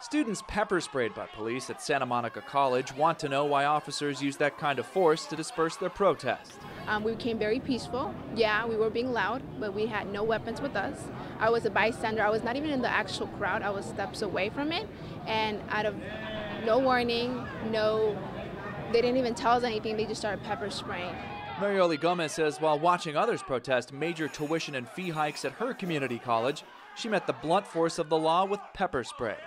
Students pepper sprayed by police at Santa Monica College want to know why officers use that kind of force to disperse their protest. We became very peaceful. Yeah, we were being loud, but we had no weapons with us. I was a bystander. I was not even in the actual crowd. I was steps away from it. And out of no warning, they didn't even tell us anything. They just started pepper spraying. Marioli Gomez says while watching others protest major tuition and fee hikes at her community college, she met the blunt force of the law with pepper spray.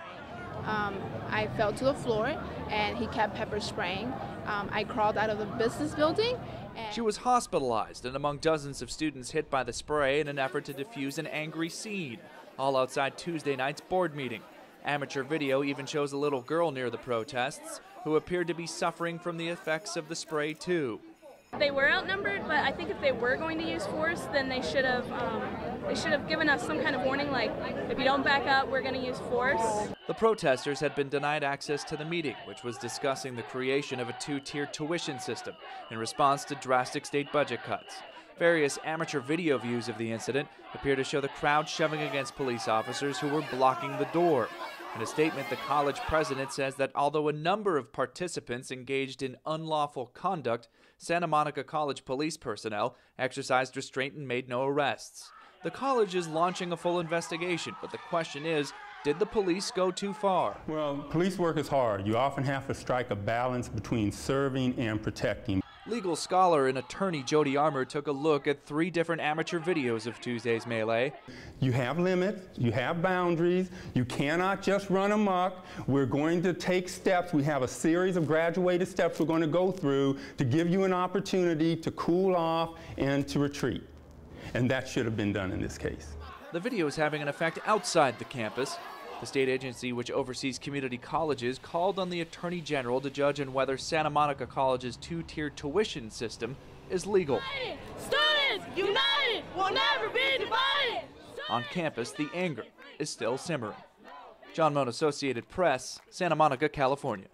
I fell to the floor and he kept pepper spraying. I crawled out of the business building. She was hospitalized and among dozens of students hit by the spray in an effort to defuse an angry scene, all outside Tuesday night's board meeting. Amateur video even shows a little girl near the protests who appeared to be suffering from the effects of the spray too. They were outnumbered, but I think if they were going to use force, then they should have given us some kind of warning, like, if you don't back up, we're going to use force. The protesters had been denied access to the meeting, which was discussing the creation of a two-tier tuition system in response to drastic state budget cuts. Various amateur video views of the incident appear to show the crowd shoving against police officers who were blocking the door. In a statement, the college president says that although a number of participants engaged in unlawful conduct, Santa Monica College police personnel exercised restraint and made no arrests. The college is launching a full investigation, but the question is, did the police go too far? Well, police work is hard. You often have to strike a balance between serving and protecting. Legal scholar and attorney Jody Armour took a look at 3 different amateur videos of Tuesday's melee. You have limits, you have boundaries, you cannot just run amok. We're going to take steps. We have a series of graduated steps we're going to go through to give you an opportunity to cool off and to retreat. And that should have been done in this case. The video is having an effect outside the campus. The state agency which oversees community colleges called on the Attorney General to judge on whether Santa Monica College's two-tier tuition system is legal. Students united will never be divided. On campus, the anger is still simmering. John Moan, Associated Press, Santa Monica, California.